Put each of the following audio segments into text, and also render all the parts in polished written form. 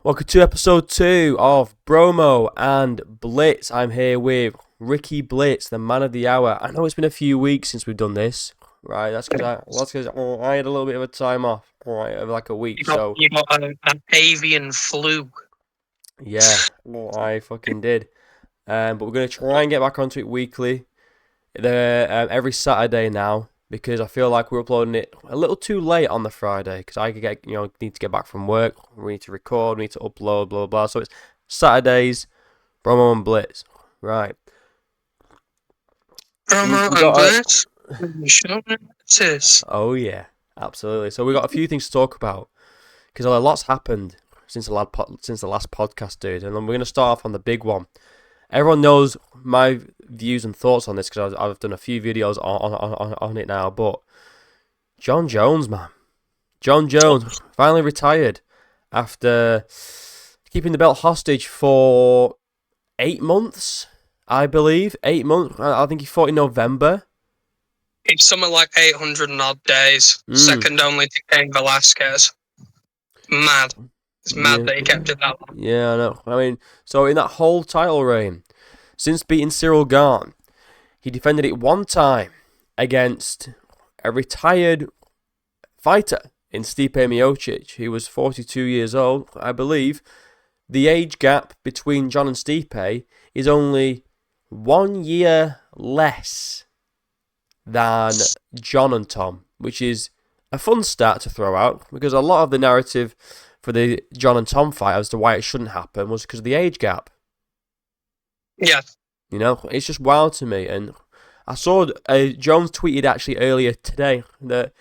Welcome to episode 2 of Bromo and Blitz. I'm here with Ricky Blitz, the man of the hour. I know it's been a few weeks since we've done this, right? That's because I had a little bit of a time off, right, of like a week. You got an avian flu. Yeah, I fucking did. But we're gonna try and get back onto it weekly, every Saturday now, because I feel like we're uploading it a little too late on the Friday because I need to get back from work. We need to record, we need to upload, blah blah. So it's Saturdays, Bromo and Blitz, right? Bromo and Blitz. Oh yeah, absolutely. So we got a few things to talk about because a lot's happened since the last podcast, dude. And we're gonna start off on the big one. Everyone knows my views and thoughts on this because I've done a few videos on it now. But Jon Jones, man. Jon Jones finally retired after keeping the belt hostage for 8 months, I believe. 8 months. I think he fought in November. It's something like 800 and odd days. Second only to Cain Velasquez. Mad. It's mad that he kept it that long. Yeah, I know. I mean, so in that whole title reign, since beating Cyril Gane, he defended it one time against a retired fighter in Stipe Miocic. He was 42 years old, I believe. The age gap between Jon and Stipe is only 1 year less than Jon and Tom, which is a fun stat to throw out because a lot of the narrative for the Jon and Tom fight as to why it shouldn't happen was because of the age gap. Yeah. You know, it's just wild to me. And I saw Jones tweeted actually earlier today that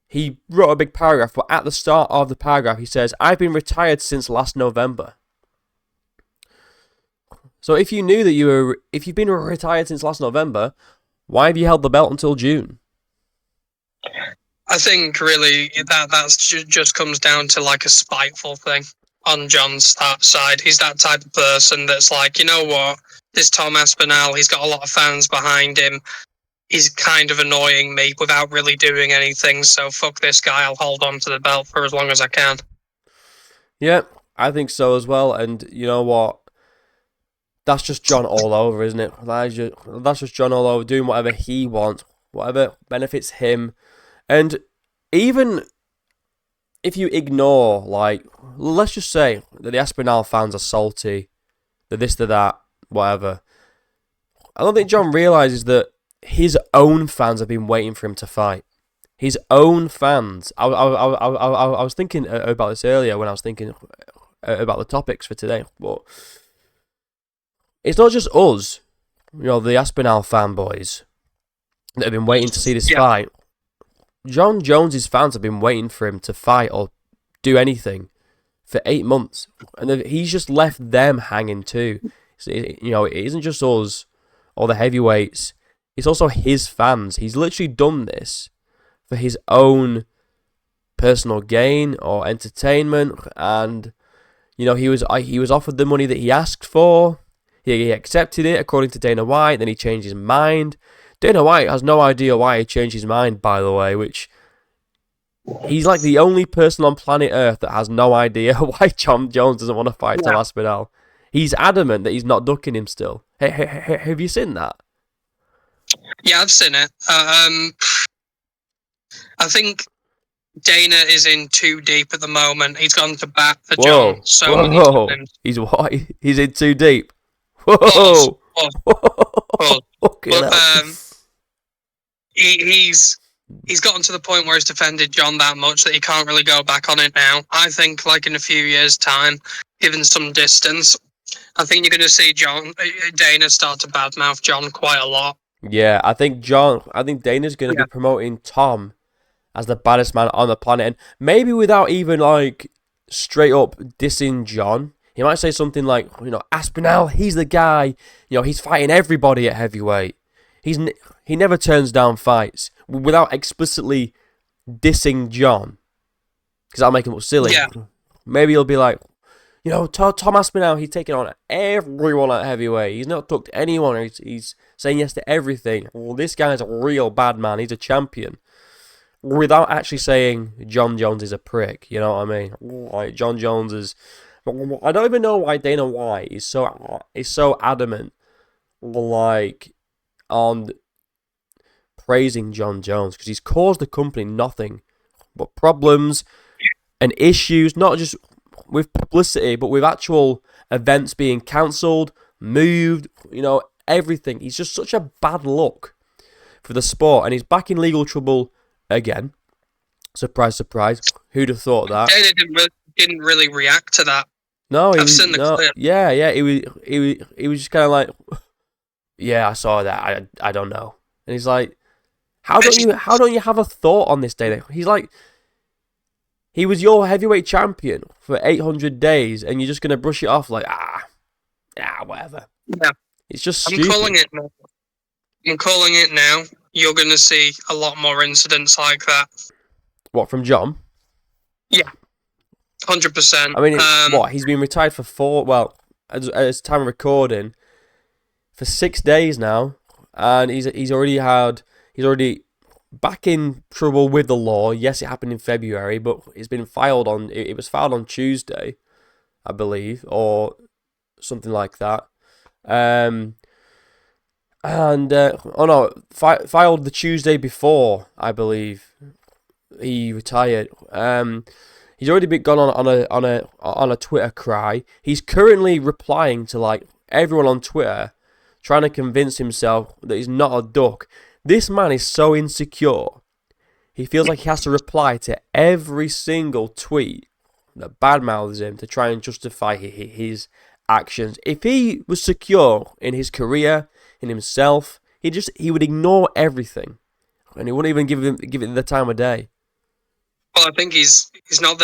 he wrote a big paragraph, but at the start of the paragraph he says, "I've been retired since last November." So if you knew that if you've been retired since last November, why have you held the belt until June? I think really that's just comes down to like a spiteful thing on Jon's side. He's that type of person that's like, you know what, this Tom Aspinall, he's got a lot of fans behind him. He's kind of annoying me without really doing anything, so fuck this guy, I'll hold on to the belt for as long as I can. Yeah, I think so as well. And you know what? That's just Jon all over, isn't it? That's just Jon all over, doing whatever he wants, whatever benefits him. And even if you ignore, like, let's just say that the Aspinall fans are salty, that this, that, whatever. I don't think Jon realises that his own fans have been waiting for him to fight. His own fans. I was thinking about this earlier when I was thinking about the topics for today. But it's not just us, the Aspinall fanboys that have been waiting to see this fight. Jon Jones' fans have been waiting for him to fight or do anything for 8 months. And he's just left them hanging too. So, it isn't just us or the heavyweights. It's also his fans. He's literally done this for his own personal gain or entertainment. And, he was offered the money that he asked for. He accepted it according to Dana White. Then he changed his mind. Dana White has no idea why he changed his mind, by the way, which he's like the only person on planet Earth that has no idea why Jon Jones doesn't want to fight Tom Aspinall. He's adamant that he's not ducking him still. Have you seen that? Yeah, I've seen it. I think Dana is in too deep at the moment. He's gone to bat for Jon. So he's what? He's in too deep. Whoa! He's gotten to the point where he's defended Jon that much that he can't really go back on it now. I think, like in a few years' time, given some distance, I think you're going to see Dana start to badmouth Jon quite a lot. Yeah, I think Dana's going to be promoting Tom as the baddest man on the planet, and maybe without even like straight up dissing Jon. He might say something like, Aspinall, he's the guy. He's fighting everybody at heavyweight. He never turns down fights without explicitly dissing Jon, because that'll make him look silly. Yeah. Maybe he'll be like, Tom Aspinall, he's taking on everyone at heavyweight. He's not talked to anyone. He's saying yes to everything. Well, this guy's a real bad man. He's a champion. without actually saying Jon Jones is a prick. You know what I mean? Like Jon Jones is. I don't even know why Dana White is so adamant, like, on praising Jon Jones, because he's caused the company nothing but problems and issues, not just with publicity, but with actual events being cancelled, moved, everything. He's just such a bad look for the sport, and he's back in legal trouble again. Surprise, surprise. Who'd have thought that? Dana didn't really react to that. No, I've seen the clip. Yeah. He was just kind of like, yeah, I saw that. I don't know. And he's like, how don't you have a thought on this, Dana? He's like, he was your heavyweight champion for 800 days, and you're just gonna brush it off like, whatever. Yeah, it's just stupid. I'm calling it now. You're gonna see a lot more incidents like that. What, from Jon? Yeah, 100%. I mean, he's been retired for at time of recording, for 6 days now, and he's already back in trouble with the law. Yes, it happened in February, but it was filed on Tuesday, I believe, or something like that. Filed the Tuesday before, I believe, he retired. He's already been gone on a Twitter cry. He's currently replying to like everyone on Twitter, trying to convince himself that he's not a duck. This man is so insecure. He feels like he has to reply to every single tweet that badmouths him to try and justify his actions. If he was secure in his career, in himself, he would ignore everything, and he wouldn't even give it the time of day. Well, I think it's not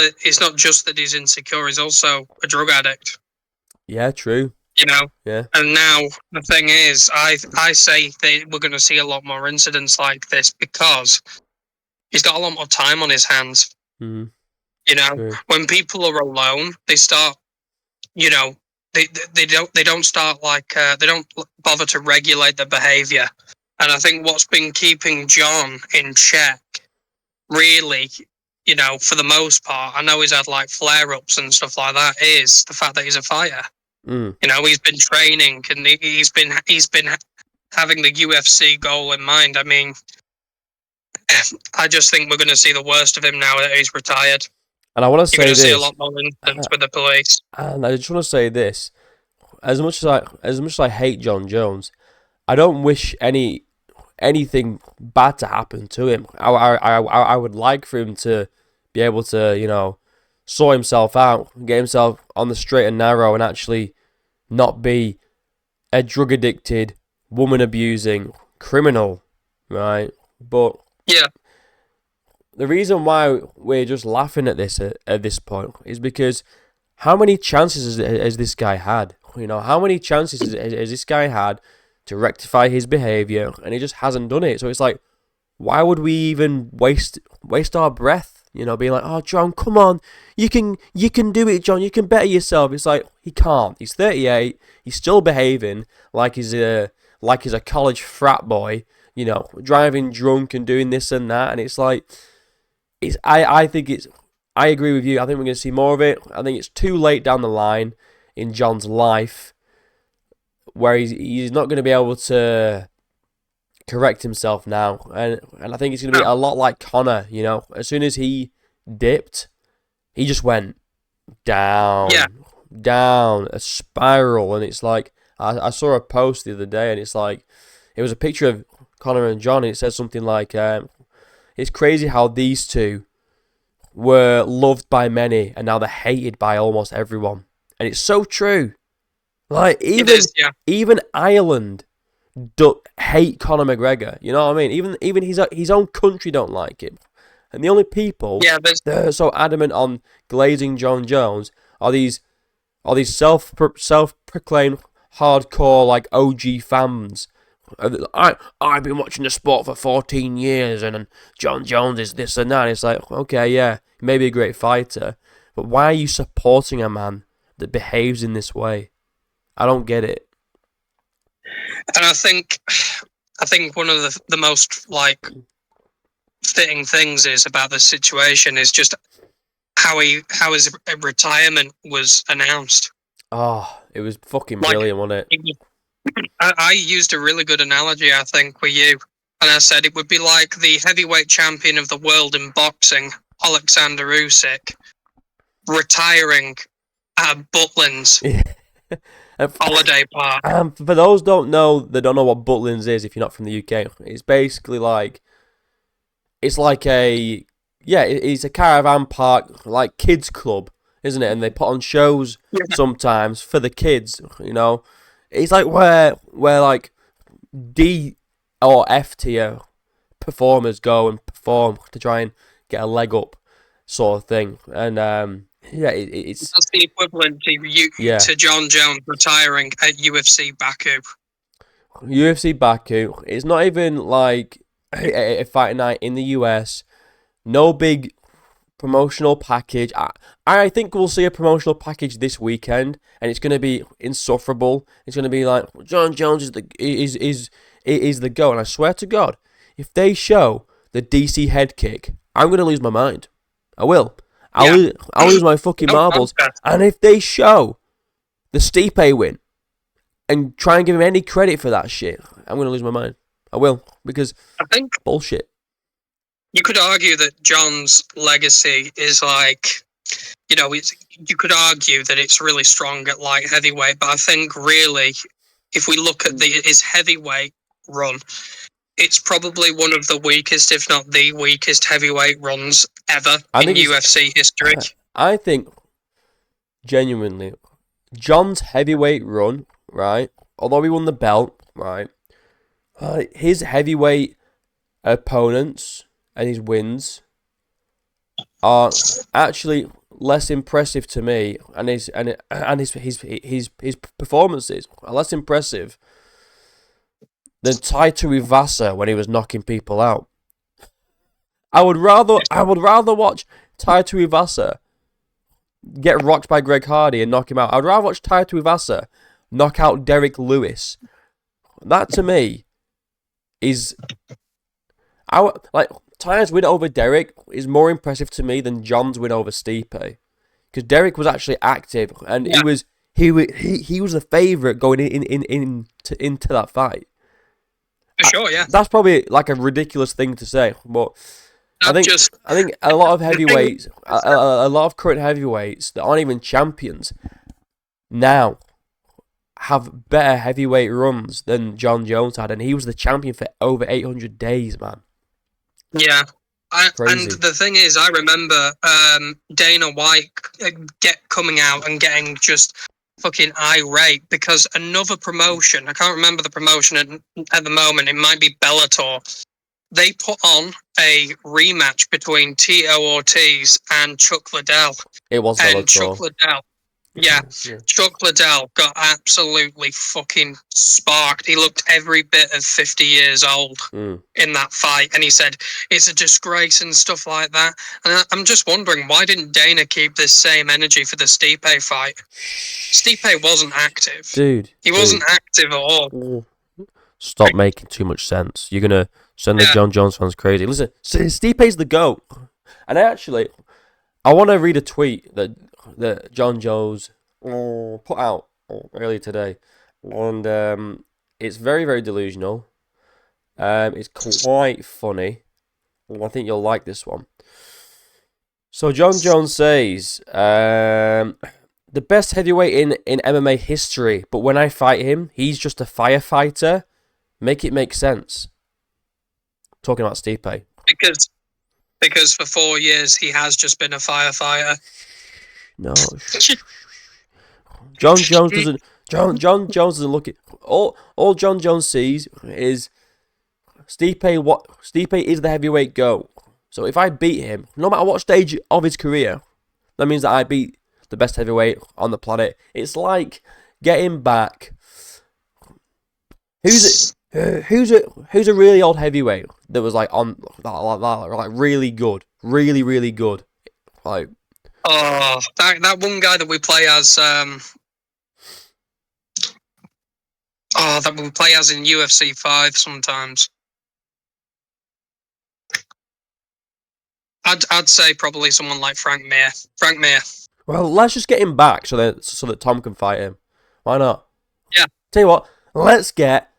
just that he's insecure. He's also a drug addict. Yeah, true. Yeah. And now the thing is, I say that we're going to see a lot more incidents like this because he's got a lot more time on his hands. Mm-hmm. True. When people are alone, they start, they don't start like they don't bother to regulate their behavior. And I think what's been keeping Jon in check, really, for the most part, I know he's had like flare-ups and stuff like that, is the fact that he's a fighter. Mm. He's been training and he's been having the UFC goal in mind. I mean, I just think we're going to see the worst of him now that he's retired. And I want to say this. You're going to see a lot more incidents with the police. And I just want to say this: as much as I hate Jon Jones, I don't wish anything bad to happen to him. I would like for him to be able to, sort himself out, get himself on the straight and narrow, and actually not be a drug addicted, woman abusing criminal, right? But yeah, the reason why we're just laughing at this point is because how many chances has this guy had? How many chances has this guy had to rectify his behavior, and he just hasn't done it? So it's like, why would we even waste our breath? Being like, oh, Jon, come on, you can do it, Jon. You can better yourself. It's like, he can't. He's 38. He's still behaving like he's a college frat boy. Driving drunk and doing this and that. And it's like, I agree with you. I think we're going to see more of it. I think it's too late down the line in Jon's life where he's not going to be able to correct himself now, and I think it's going to be a lot like Conor. As soon as he dipped, he just went down, a spiral, and it's like I saw a post the other day, and it's like it was a picture of Conor and Jon, and it says something like, "It's crazy how these two were loved by many, and now they're hated by almost everyone," and it's so true. Like even Ireland hate Conor McGregor, you know what I mean? Even his own country don't like him, and the only people that are so adamant on glazing Jon Jones are these self-proclaimed hardcore like OG fans. I've been watching the sport for 14 years, and Jon Jones is this and that. And it's like, okay, yeah, he may be a great fighter, but why are you supporting a man that behaves in this way? I don't get it. And I think one of the most like fitting things is about the situation is just how his retirement was announced. Oh, it was fucking Like, brilliant, wasn't it? I used a really good analogy, I think, with you, and I said it would be like the heavyweight champion of the world in boxing, Alexander Usyk, retiring at Butlins holiday park. For those don't know what Butlins is, if you're not from the UK, it's basically like it's a caravan park, like kids club, isn't it? And they put on shows sometimes for the kids. It's like where like D or F tier performers go and perform to try and get a leg up, sort of thing. And it's that's the equivalent to Jon Jones retiring at UFC Baku. UFC Baku. It's not even like a fight night in the US. No big promotional package. I think we'll see a promotional package this weekend, and it's going to be insufferable. It's going to be like Jon Jones is the GOAT. And I swear to God, if they show the DC head kick, I'm going to lose my mind. I will. I'll lose my fucking marbles. And if they show the Stipe win and try and give him any credit for that shit, I'm going to lose my mind. I will, because I think bullshit. You could argue that Jon's legacy is like, you could argue that it's really strong at light heavyweight, but I think really, if we look at his heavyweight run, it's probably one of the weakest, if not the weakest, heavyweight runs ever in UFC history. I think, genuinely, Jon's heavyweight run, right, although he won the belt, right, his heavyweight opponents and his wins are actually less impressive to me, and his performances are less impressive than Taito Ivasa when he was knocking people out. I would rather watch Taito Ivasa get rocked by Greg Hardy and knock him out. I'd rather watch Taito Ivasa knock out Derek Lewis. That to me is Ty's win over Derek is more impressive to me than Jon's win over Stipe, because Derek was actually active and he was the favourite going into that fight. For sure, yeah. That's probably like a ridiculous thing to say, but I think a lot of heavyweights, a lot of current heavyweights that aren't even champions now have better heavyweight runs than Jon Jones had, and he was the champion for over 800 days, man. Yeah. And the thing is, I remember Dana White coming out and getting just fucking irate because another promotion, I can't remember the promotion at the moment, it might be Bellator, they put on a rematch between Tito Ortiz and Chuck Liddell. It was and Bellator. Chuck Liddell. Yeah, Chuck Liddell got absolutely fucking sparked. He looked every bit of 50 years old in that fight. And he said, it's a disgrace and stuff like that. And I'm just wondering, why didn't Dana keep this same energy for the Stipe fight? Stipe wasn't active. He wasn't active at all. Stop making too much sense. You're going to send the Jon Jones fans crazy. Listen, Stipe's the GOAT. And I want to read a tweet that Jon Jones put out earlier today, and it's very, very delusional. It's quite funny. I think you'll like this one. So Jon Jones says, the best heavyweight in MMA history, but when I fight him, he's just a firefighter. Make it make sense. Talking about Stipe. Because for 4 years he has just been a firefighter. No. Jon Jones doesn't look at all Jon Jones sees is Stipe. Stipe is the heavyweight GOAT. So if I beat him, no matter what stage of his career, that means that I beat the best heavyweight on the planet. It's like getting back. Who's a really old heavyweight that was like really good, really good, like. Oh, that one guy that we play as, in UFC 5 sometimes. I'd say probably someone like Frank Mir. Frank Mir. Well, let's just get him back so that Tom can fight him. Why not? Yeah. Tell you what, let's get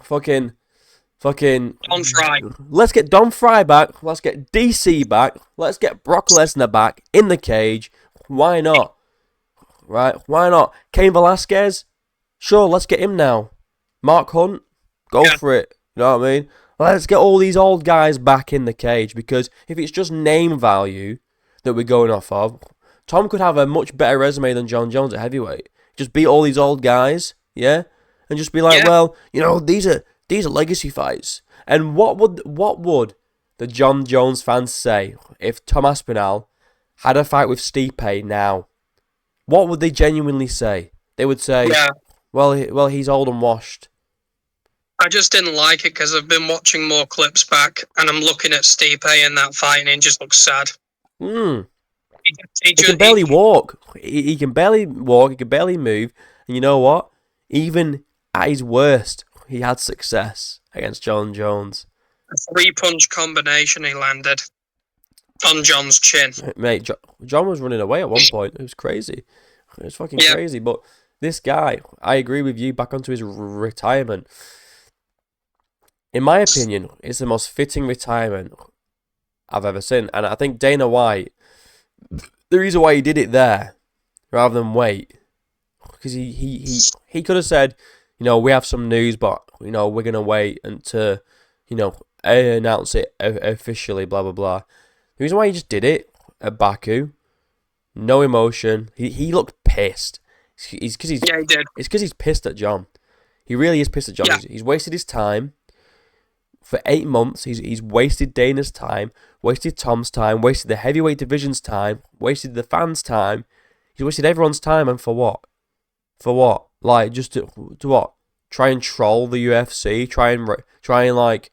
fucking. Don Fry. Let's get Don Fry back. Let's get DC back. Let's get Brock Lesnar back in the cage. Why not? Right? Why not? Cain Velasquez? Sure, let's get him now. Mark Hunt? Go for it. You know what I mean? Let's get all these old guys back in the cage, because if it's just name value that we're going off of, Tom could have a much better resume than Jon Jones at heavyweight. Just beat all these old guys, yeah? And just be like, well, you know, these are legacy fights. And what would the Jon Jones fans say if Tom Aspinall had a fight with Stipe now? What would they genuinely say? They would say, well, he's old and washed. I just didn't like it because I've been watching more clips back, and I'm looking at Stipe in that fight, and it just looks sad. He can barely walk. He can barely walk. He can barely move. And you know what? Even at his worst, he had success against Jon Jones. A 3-punch combination he landed on Jon's chin. Mate, Jon was running away at one point. It was crazy. It was fucking crazy. But this guy, I agree with you, back onto his retirement. In my opinion, it's the most fitting retirement I've ever seen. And I think Dana White, the reason why he did it there rather than wait, because he could have said, you know, we have some news, but, you know, we're going to wait until, you know, announce it officially, blah, blah, blah. The reason why he just did it at Baku, no emotion. He looked pissed. He did. It's because he's pissed at Jon. He really is pissed at Jon. He's wasted his time. For 8 months, he's wasted Dana's time, wasted Tom's time, wasted the heavyweight division's time, wasted the fans' time. He's wasted everyone's time, and for what? For what? Like, just to what? Try and troll the UFC? Try and like,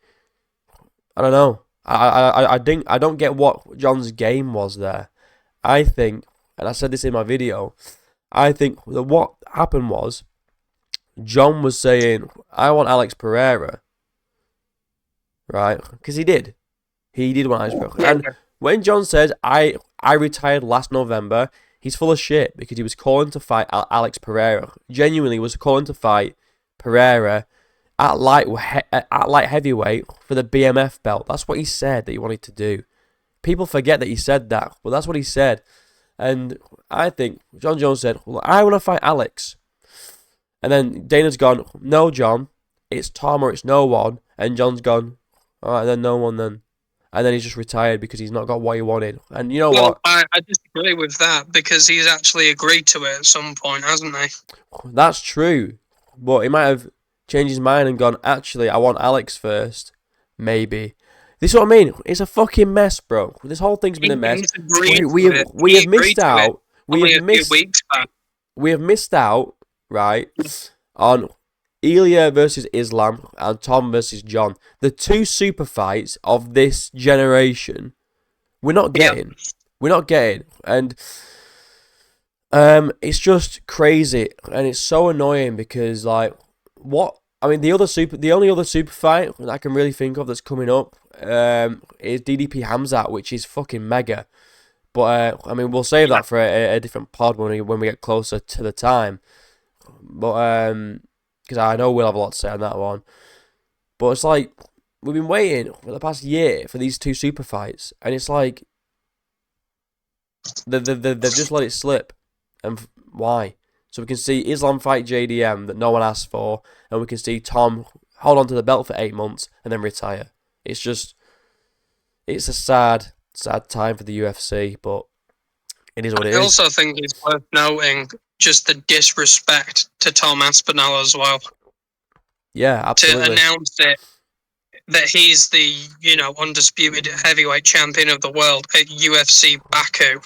I don't know. I don't get what Jon's game was there. I think, and I said this in my video, I think that what happened was Jon was saying, I want Alex Pereira. Right? Because he did. He did want Alex Pereira. And when Jon says, I retired last November, he's full of shit, because he was calling to fight Alex Pereira. Genuinely was calling to fight Pereira at light heavyweight for the BMF belt. That's what he said that he wanted to do. People forget that he said that, but that's what he said. And I think Jon Jones said, well, I want to fight Alex. And then Dana's gone, no, Jon, it's Tom or it's no one. And Jon's gone, alright, then no one then. And then he's just retired because he's not got what he wanted. And you know what? I disagree with that, because he's actually agreed to it at some point, hasn't he? That's true. But he might have changed his mind and gone, actually, I want Alex first. Maybe. This is what I mean. It's a fucking mess, bro. This whole thing's been a mess. We have missed out. We have missed out, right, on Ilya versus Islam and Tom versus Jon. The two super fights of this generation, we're not getting. Yeah. We're not getting. And it's just crazy. And it's so annoying because, like, what? I mean, the only other super fight that I can really think of that's coming up is DDP Hamzat, which is fucking mega. But, I mean, we'll save that for a different pod when we get closer to the time. But, because I know we'll have a lot to say on that one. But it's like, we've been waiting for the past year for these two super fights. And it's like, they've just let it slip. And why? So we can see Islam fight JDM that no one asked for. And we can see Tom hold on to the belt for 8 months and then retire. It's just, it's a sad time for the UFC. But it is what it is. I also think it's worth noting just the disrespect to Tom Aspinall as well. Yeah, absolutely. To announce it, that he's the, you know, undisputed heavyweight champion of the world at UFC Baku,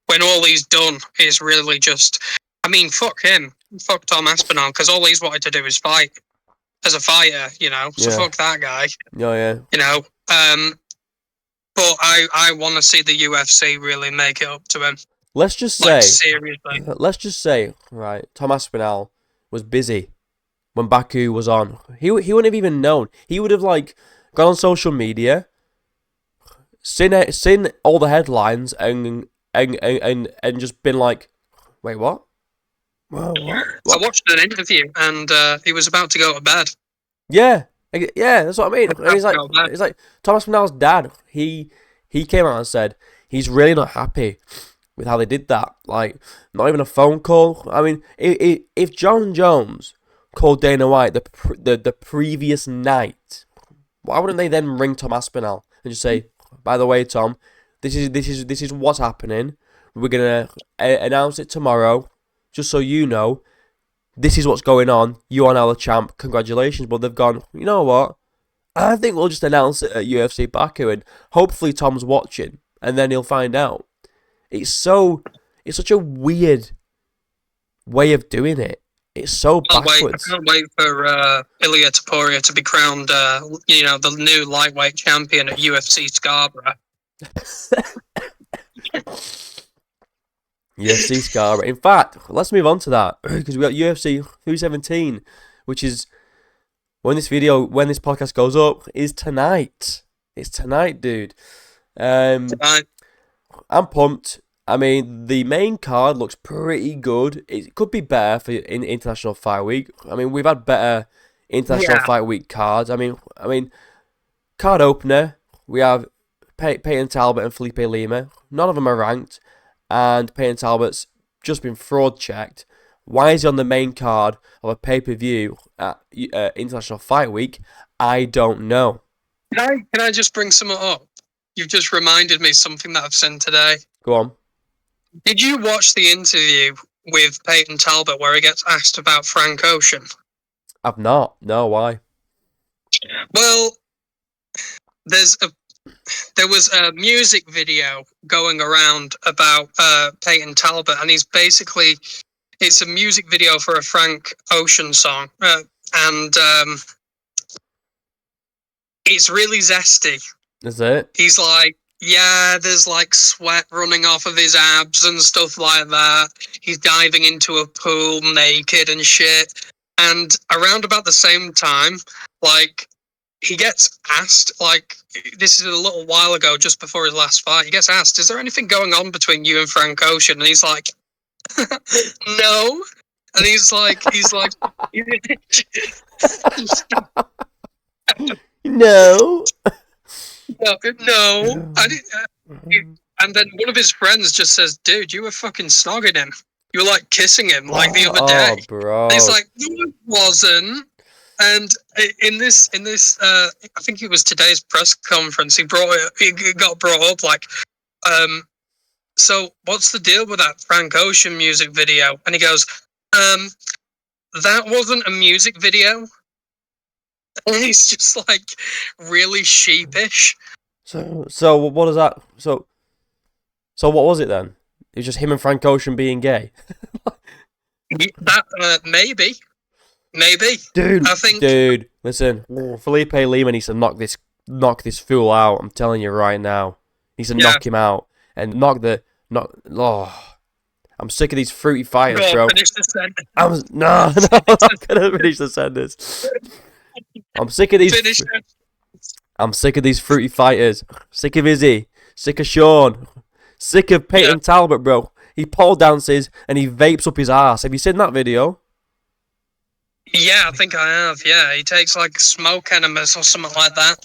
when all he's done is really just, I mean, fuck him. Fuck Tom Aspinall, because all he's wanted to do is fight as a fighter, you know, so fuck that guy. Oh, yeah. You know, but I want to see the UFC really make it up to him. Let's just say, right, Tom Aspinall was busy when Baku was on. He wouldn't have even known. He would have, like, gone on social media, seen all the headlines and just been like, wait, what? What? I watched an interview and he was about to go to bed. Yeah, that's what I mean. And he's like Thomas Finau's dad. He came out and said he's really not happy with how they did that. Like, not even a phone call. I mean, if Jon Jones called Dana White the previous night, why wouldn't they then ring Tom Aspinall and just say, by the way, Tom, this is what's happening. We're gonna announce it tomorrow, just so you know. This is what's going on. You are now the champ. Congratulations. But they've gone, you know what? I think we'll just announce it at UFC Baku, and hopefully Tom's watching, and then he'll find out. It's such a weird way of doing it. It's so backwards. I can't wait for Ilia Topuria to be crowned, the new lightweight champion at UFC Scarborough. UFC Scarborough. In fact, let's move on to that because we got UFC 217, which is when this podcast goes up is tonight. It's tonight, dude. Tonight. I'm pumped. I mean, the main card looks pretty good. It could be better for in International Fight Week. I mean, we've had better International Fight Week cards. I mean, card opener, we have Peyton Talbot and Felipe Lima. None of them are ranked. And Peyton Talbot's just been fraud checked. Why is he on the main card of a pay-per-view at International Fight Week? I don't know. Can I just bring something up? You've just reminded me something that I've seen today. Go on. Did you watch the interview with Peyton Talbot where he gets asked about Frank Ocean? I've not. No, why? Well, there was a music video going around about Peyton Talbot, and it's a music video for a Frank Ocean song, and it's really zesty. Is it? He's like, yeah, there's like sweat running off of his abs and stuff like that. He's diving into a pool naked and shit. And around about the same time, like, he gets asked, like, this is a little while ago, just before his last fight, he gets asked, is there anything going on between you and Frank Ocean? And he's like, no. And he's like, no. No. And then one of his friends just says, dude, you were fucking snogging him. You were like kissing him like the other day. Oh, bro. And he's like, no, it wasn't. And in this, I think it was today's press conference. He got brought up like, so what's the deal with that Frank Ocean music video? And he goes, that wasn't a music video. And he's just like really sheepish. So what is that? So what was it then? It was just him and Frank Ocean being gay. That maybe. Dude, listen. Felipe Lima needs to knock this fool out. I'm telling you right now. He needs to knock him out and I'm sick of these fruity fighters, bro. Finish the sentence. I'm not gonna finish the sentence. I'm sick of these. I'm sick of these fruity fighters. Sick of Izzy. Sick of Sean. Sick of Peyton Talbot, bro. He pole dances and he vapes up his ass. Have you seen that video? Yeah, I think I have. Yeah, he takes like smoke enemas or something like that.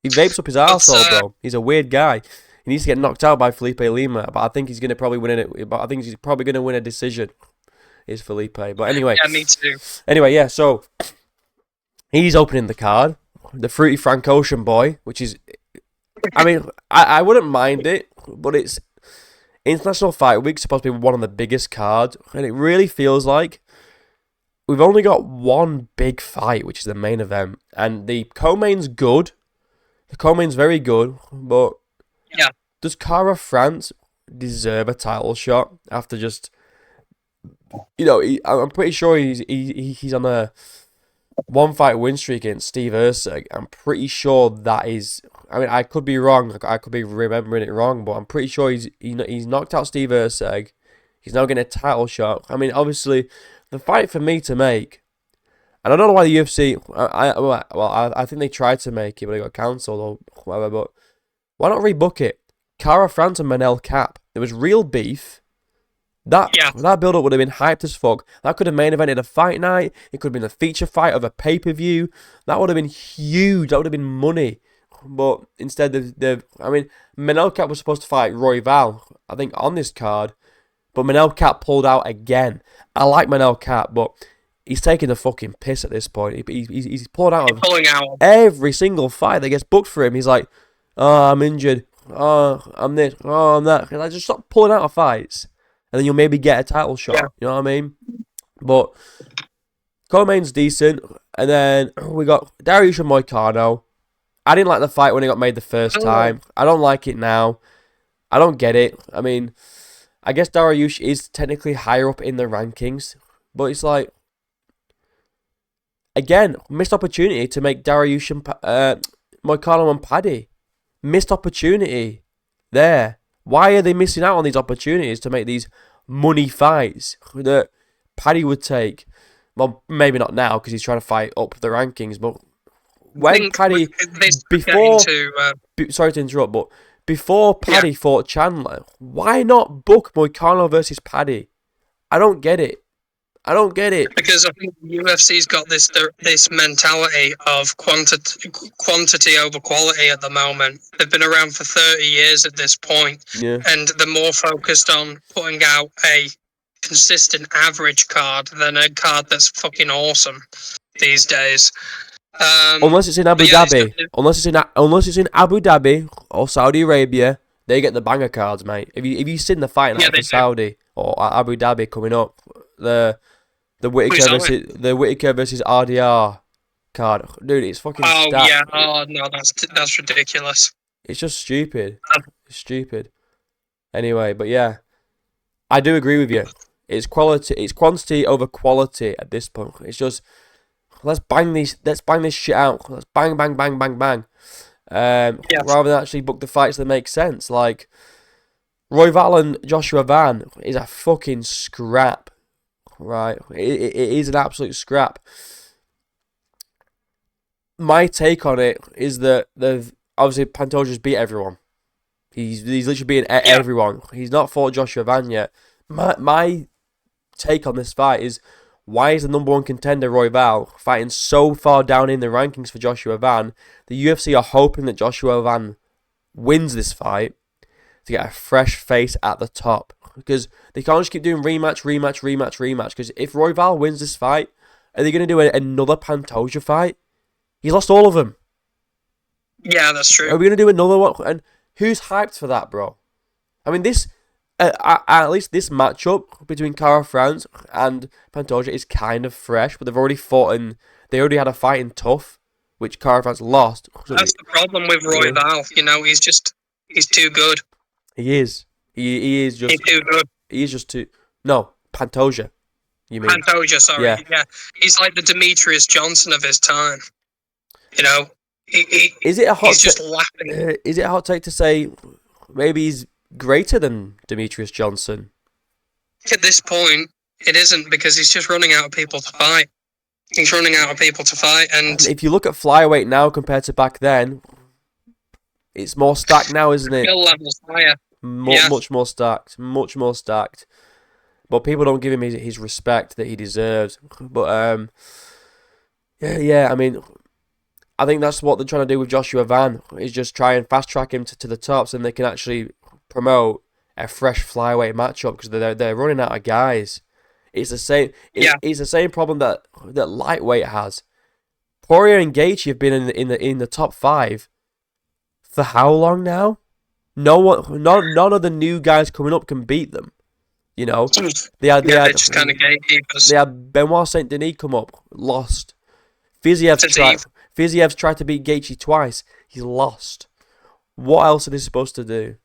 He vapes up his arsehole, bro. He's a weird guy. He needs to get knocked out by Felipe Lima, but I think he's gonna probably win it. But I think he's probably gonna win a decision. Is Felipe? But anyway. Yeah, me too. Anyway, yeah. So he's opening the card, the fruity Frank Ocean boy, which is, I mean, I wouldn't mind it, but it's International Fight Week, supposed to be one of the biggest cards, and it really feels like we've only got one big fight, which is the main event, and the co-main's good. The co-main's very good, but yeah, does Cara France deserve a title shot after just, I'm pretty sure he's on a one fight win streak against Steve Erceg. I'm pretty sure that is. I mean, I could be wrong. I could be remembering it wrong, but I'm pretty sure he's knocked out Steve Erceg. He's now getting a title shot. I mean, obviously, the fight for me to make, and I don't know why the UFC. I think they tried to make it, but it got cancelled or whatever. But Why not rebook it? Cara France and Manel Cap. There was real beef. That build-up would have been hyped as fuck. That could have main evented a fight night. It could have been a feature fight of a pay-per-view. That would have been huge. That would have been money. But instead, Manel Cap was supposed to fight Roy Val, I think, on this card. But Manel Cap pulled out again. I like Manel Cap, but he's taking the fucking piss at this point. He's pulling out of every single fight that gets booked for him. He's like, oh, I'm injured. Oh, I'm this. Oh, I'm that. Like, just stop pulling out of fights. And then you'll maybe get a title shot. Yeah. You know what I mean? But co-main's decent. And then we got Dariush and Moicano. I didn't like the fight when it got made the first time. I don't like it now. I don't get it. I mean, I guess Dariush is technically higher up in the rankings. But it's like, again, missed opportunity to make Dariush and Moicano and Paddy. Missed opportunity there. Why are they missing out on these opportunities to make these money fights that Paddy would take? Well, maybe not now because he's trying to fight up the rankings. But when Paddy, sorry to interrupt, but before Paddy fought Chandler, why not book Moicano versus Paddy? I don't get it. Because I think the UFC's got this mentality of quantity over quality at the moment. They've been around for 30 years at this point, and they're more focused on putting out a consistent average card than a card that's fucking awesome these days. Unless it's in Abu Dhabi, unless it's in Abu Dhabi or Saudi Arabia, they get the banger cards, mate. If you seen the fight for Saudi or Abu Dhabi coming up, the Whittaker versus RDR card, dude, it's fucking. Oh stacked. Yeah, oh no, that's ridiculous. It's just stupid. It's stupid. Anyway, but yeah, I do agree with you. It's quantity over quality at this point. It's just let's bang this shit out. Let's bang. Rather than actually book the fights that make sense. Like Roy Val and Joshua Van is a fucking scrap. Right, it is an absolute scrap. My take on it is that obviously Pantoja's beat everyone. He's literally beating everyone. He's not fought Joshua Van yet. My take on this fight is, why is the number one contender Roy Val fighting so far down in the rankings for Joshua Van? The UFC are hoping that Joshua Van wins this fight to get a fresh face at the top. Because they can't just keep doing rematch. Because if Roy Val wins this fight, are they going to do another Pantoja fight? He's lost all of them. Yeah, that's true. Are we going to do another one? And who's hyped for that, bro? I mean, this at least this matchup between Cara France and Pantoja is kind of fresh, but they've already fought and they already had a fight in Tough, which Cara France lost. That's the problem with Roy Val. You know, he's too good. He is. He is just. He's too good. He is just too. No, Pantoja. You mean Pantoja? Sorry. Yeah. He's like the Demetrius Johnson of his time. You know. Is it a hot? He's just laughing. Is it a hot take to say maybe he's greater than Demetrius Johnson? At this point, it isn't, because he's just running out of people to fight. He's running out of people to fight, and if you look at flyweight now compared to back then, it's more stacked now, isn't it? Skill levels higher. Much more stacked. But people don't give him his respect that he deserves. But yeah. I mean, I think that's what they're trying to do with Joshua Van, is just try and fast track him to the top, so they can actually promote a fresh flyweight matchup, because they're running out of guys. It's the same. It's the same problem that lightweight has. Poirier and Gaethje have been in the top 5 for how long now? None of the new guys coming up can beat them. You know, they're just kind of gatekeepers. They had Benoit Saint Denis come up, lost. Fiziev's tried to beat Gaethje twice. He's lost. What else are they supposed to do?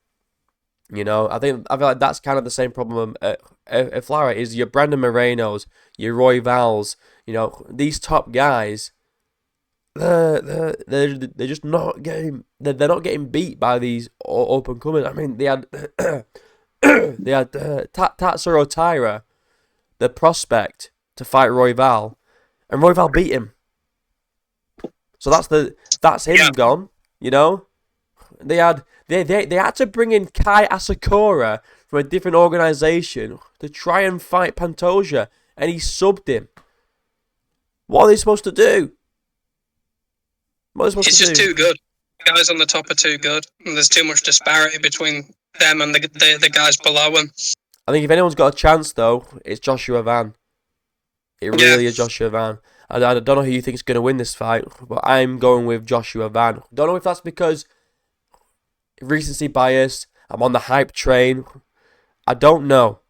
You know, I feel like that's kind of the same problem at flyweight, is your Brandon Morenos, your Roy Vals. You know, these top guys. They're just not getting. They're not getting beat by these up and coming. I mean, they had Tatsuro Taira, the prospect, to fight Roy Val, and Roy Val beat him. So that's him gone. You know, they had They had to bring in Kai Asakura from a different organization to try and fight Pantoja, and he subbed him. What are they supposed to do? It's just too good. The guys on the top are too good, and there's too much disparity between them and the guys below them. I think if anyone's got a chance, though, it's Joshua Van. It really is Joshua Van. I don't know who you think is going to win this fight, but I'm going with Joshua Van. Don't know if that's because recency bias, I'm on the hype train. I don't know.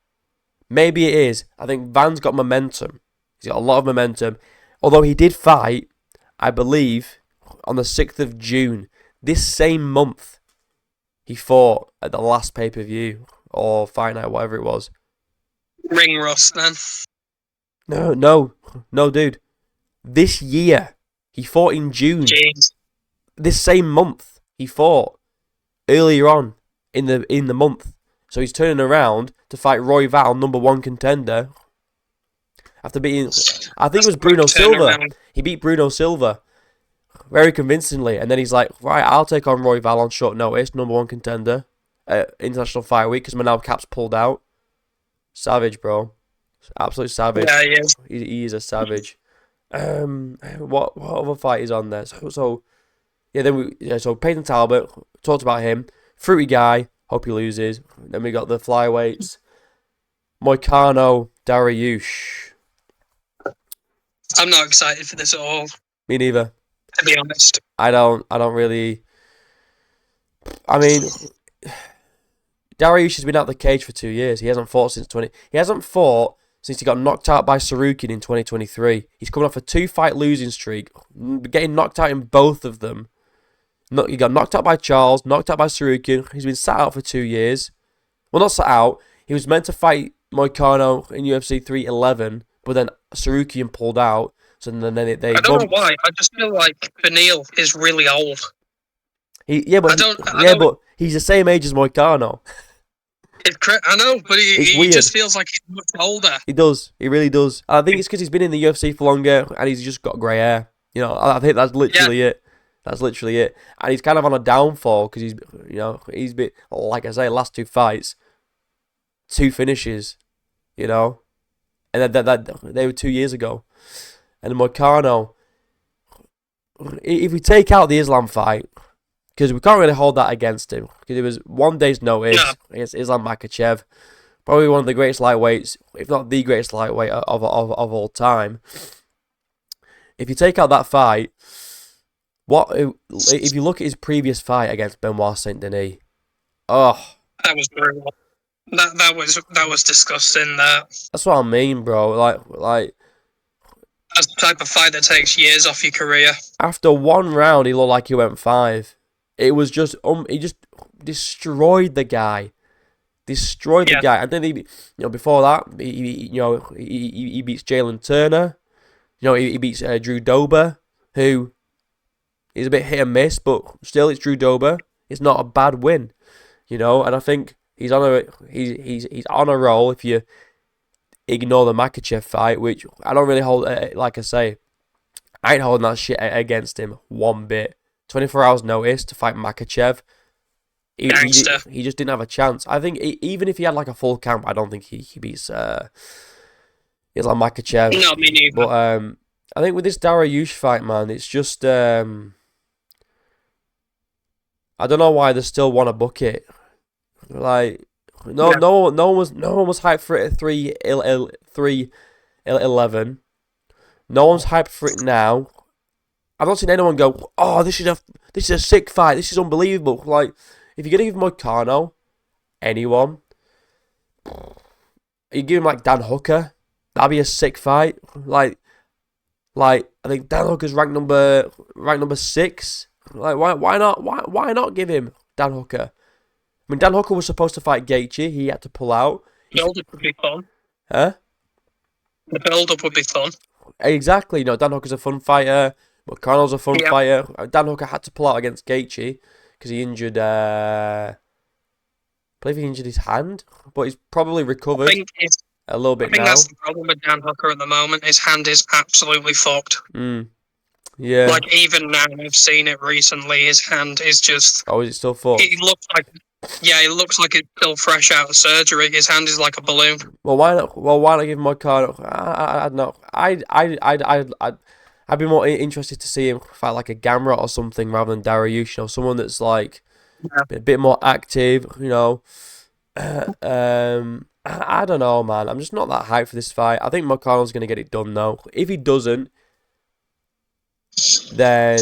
Maybe it is. I think Van's got momentum. He's got a lot of momentum. Although he did fight, I believe, on the 6th of June. This same month, he fought at the last pay-per-view or fight night, whatever it was. Ring rust, then. No, dude. This year, he fought in June. Jeez. This same month, he fought earlier on in the month. So he's turning around to fight Roy Val, number 1 contender. After beating, I think it was Bruno Silva. He beat Bruno Silva very convincingly, and then he's like, right, I'll take on Roy Val on short notice, number 1 contender at International Fight Week because Manel Cap's pulled out. Savage, bro. Absolute savage. Yeah, he is. He is a savage. What other fight is on there? So Peyton Talbot, talked about him. Fruity guy, hope he loses. Then we got the flyweights. Moicano, Dariush. I'm not excited for this at all. Me neither. To be honest. I don't really. I mean, Dariush has been out of the cage for 2 years. He hasn't fought since he got knocked out by Sarukin in 2023. He's coming off a 2-fight losing streak, getting knocked out in both of them. He got knocked out by Charles, knocked out by Sarukin. He's been sat out for 2 years. Well, not sat out. He was meant to fight Moicano in UFC 311, but then Sarukian pulled out. So then they I don't know why. I just feel like Beneil is really old. But he's the same age as Moicano. I know, but he just feels like he's much older. He does. He really does. I think it's because he's been in the UFC for longer and he's just got grey hair. You know, I think that's literally it. That's literally it. And he's kind of on a downfall because he's been, like I say, last 2 fights, 2 finishes, you know, and that they were 2 years ago. And Moicano, if we take out the Islam fight, because we can't really hold that against him, because it was 1 day's notice against Islam Makhachev, probably one of the greatest lightweights, if not the greatest lightweight of all time. If you take out that fight, if you look at his previous fight against Benoit Saint Denis, that was brutal. That was disgusting. That's what I mean, bro. Like. That's the type of fight that takes years off your career. After 1 round, he looked like he went 5. It was just he just destroyed the guy. The guy. And then before that, he beats Jalen Turner. He beats Drew Dober, who is a bit hit and miss, but still it's Drew Dober. It's not a bad win, and I think he's on a roll if you ignore the Makhachev fight, which I don't really hold. Like I say, I ain't holding that shit against him one bit. 24 hours notice to fight Makhachev. He just didn't have a chance. I think even if he had like a full camp, I don't think he beats Islam Makhachev. No, me neither. But I think with this Dariush fight, man, it's just I don't know why they still want to book it. Like no one was hyped for it at 3/11. No one's hyped for it now. I've not seen anyone go, oh, this is a sick fight. This is unbelievable. Like, if you're gonna give Moicano anyone, you give him like Dan Hooker. That'd be a sick fight. Like I think Dan Hooker's ranked number 6. Like, why not give him Dan Hooker? I mean, Dan Hooker was supposed to fight Gaethje. He had to pull out. The build-up would be fun. Huh? The build-up would be fun. Exactly. Dan Hooker's a fun fighter. Moicano's a fun fighter. Dan Hooker had to pull out against Gaethje because he injured. I believe he injured his hand, but he's probably recovered a little bit now. I think that's the problem with Dan Hooker at the moment. His hand is absolutely fucked. Yeah, Yeah. Like, even now, I've seen it recently, his hand is just... Oh, is it still fucked? It looks like... Yeah, it looks like it's still fresh out of surgery. His hand is like a balloon. Well, why not? Well, why not give him my card? I don't know. I'd be more interested to see him fight like a Gamrot or something rather than Dariush. You know, someone that's like a bit more active. You know, I don't know, man. I'm just not that hyped for this fight. I think McConnell's gonna get it done though. If he doesn't, then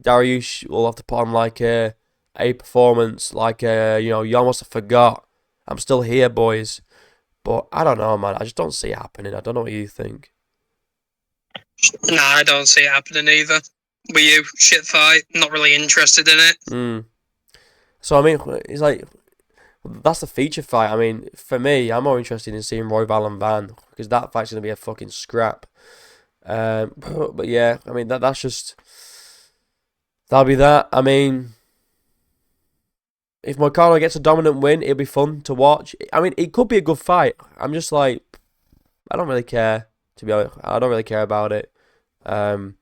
Dariush will have to put on like a performance, like you almost forgot. I'm still here, boys. But I don't know, man. I just don't see it happening. I don't know what you think. Nah, I don't see it happening either. Were you? Shit fight. Not really interested in it. So, I mean, it's like, that's the feature fight. I mean, for me, I'm more interested in seeing Royval and Van, because that fight's going to be a fucking scrap. But yeah, I mean, that'll be that. I mean, if Moicano gets a dominant win, it'll be fun to watch. I mean, it could be a good fight. I'm just like, I don't really care, to be honest. I don't really care about it. Then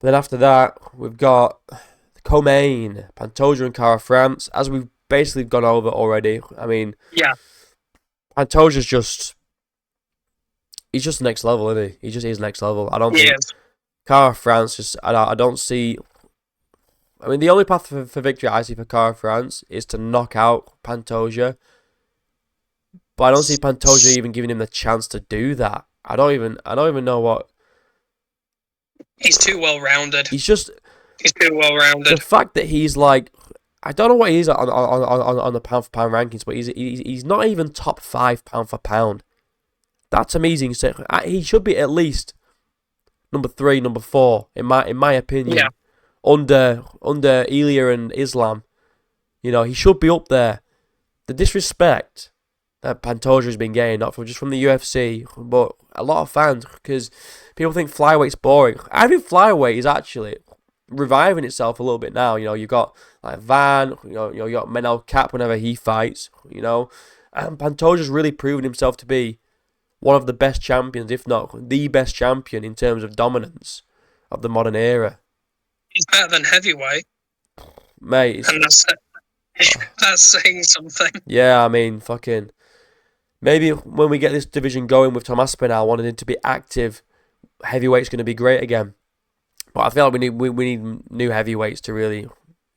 after that, we've got the co-main, Pantoja and Cara France, as we've basically gone over already. I mean, yeah, Pantoja's he's just next level, isn't he? He just is next level. I don't think Cara France I don't see. I mean, the only path for victory I see for Cara France is to knock out Pantoja. But I don't see Pantoja even giving him the chance to do that. I don't even know what. He's too well rounded. He's too well rounded. The fact that he's like, I don't know what he is on the pound for pound rankings, but he's not even top 5 pound for pound. That's amazing. So he should be at least number 3, number 4 in my opinion. Yeah. Under Ilya and Islam, you know, he should be up there. The disrespect that Pantoja has been getting, not just from the UFC, but a lot of fans, because people think flyweight's boring. I think flyweight is actually reviving itself a little bit now. You know, you've got like Van, you got Menel Cap whenever he fights, you know, and Pantoja's really proven himself to be one of the best champions, if not the best champion in terms of dominance of the modern era. He's better than heavyweight, mate. And that's saying something. Yeah, I mean, fucking. Maybe when we get this division going with Tom Aspinall wanting it to be active, heavyweight's going to be great again. But I feel like we need new heavyweights to really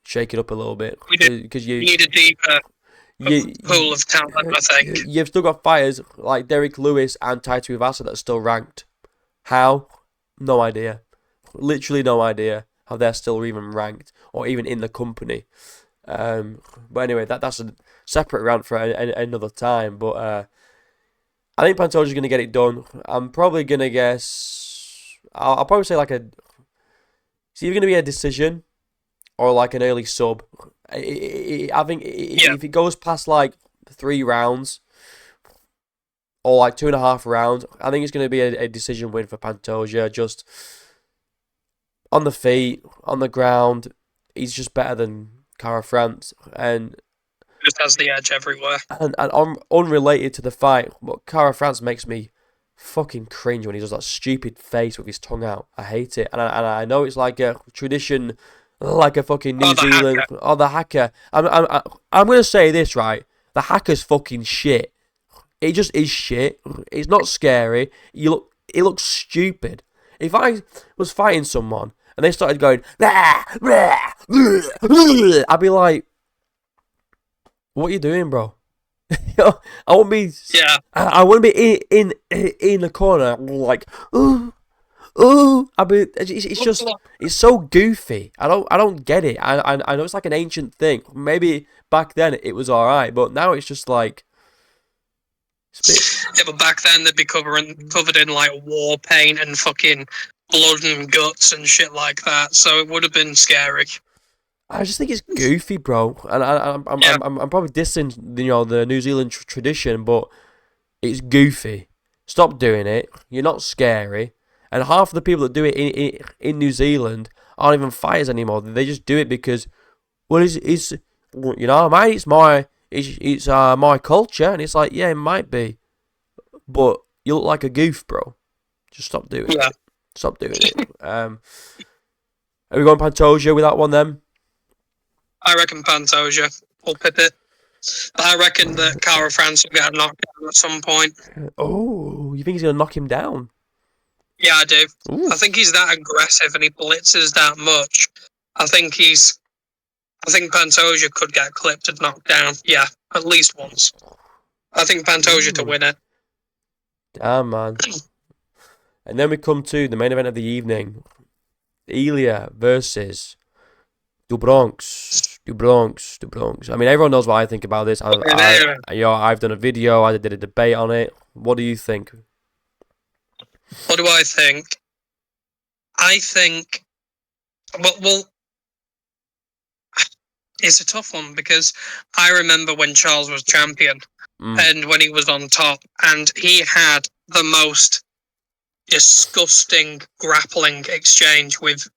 shake it up a little bit. Because you need a deeper pool of talent, I think. You've still got fighters like Derek Lewis and Taito Ivasa that are still ranked. How? No idea. Literally no idea how they're still even ranked or even in the company. But anyway, that's a separate rant for another time. But I think Pantoja's going to get it done. I'm probably going to guess. I'll probably say like it's either going to be a decision or like an early sub. I think if it goes past like 3 rounds or like 2.5 rounds, I think it's going to be a decision win for Pantoja. Just on the feet, on the ground, he's just better than Cara France, and just has the edge everywhere. And unrelated to the fight, but Cara France makes me fucking cringe when he does that stupid face with his tongue out. I hate it, and I know it's like a tradition, like a fucking New Zealand or the hacker. I'm gonna say this right: the hacker's fucking shit. It just is shit. It's not scary. It looks stupid. If I was fighting someone and they started going, I'd be like, what are you doing, bro? I wouldn't be. Yeah. I wouldn't be in the corner like, ooh. I mean, it's so goofy. I don't get it. I know it's like an ancient thing. Maybe back then it was alright, but now it's just like. Yeah, but back then they'd be covered in like war paint and fucking blood and guts and shit like that. So it would have been scary. I just think it's goofy, bro. And I'm probably dissing the New Zealand tradition, but it's goofy. Stop doing it. You're not scary. And half of the people that do it in New Zealand aren't even fighters anymore. They just do it because, well, it's mate, it's my culture, and it's like, yeah, it might be, but you look like a goof, bro. Just stop doing it. Stop doing it. Are we going Pantoja with that one then? I reckon Pantoja will pip it. I reckon that Kara France will get a knockdown at some point. Oh, you think he's going to knock him down? Yeah, I do. Ooh. I think he's that aggressive and he blitzes that much. I think Pantoja could get clipped and knocked down. Yeah, at least once. I think Pantoja to win it. Damn, man. And then we come to the main event of the evening. Ilya versus Dubronx. I mean, everyone knows what I think about this. I've done a video. I did a debate on it. What do you think? What do I think? I think, well, it's a tough one because I remember when Charles was champion and when he was on top, and he had the most disgusting grappling exchange with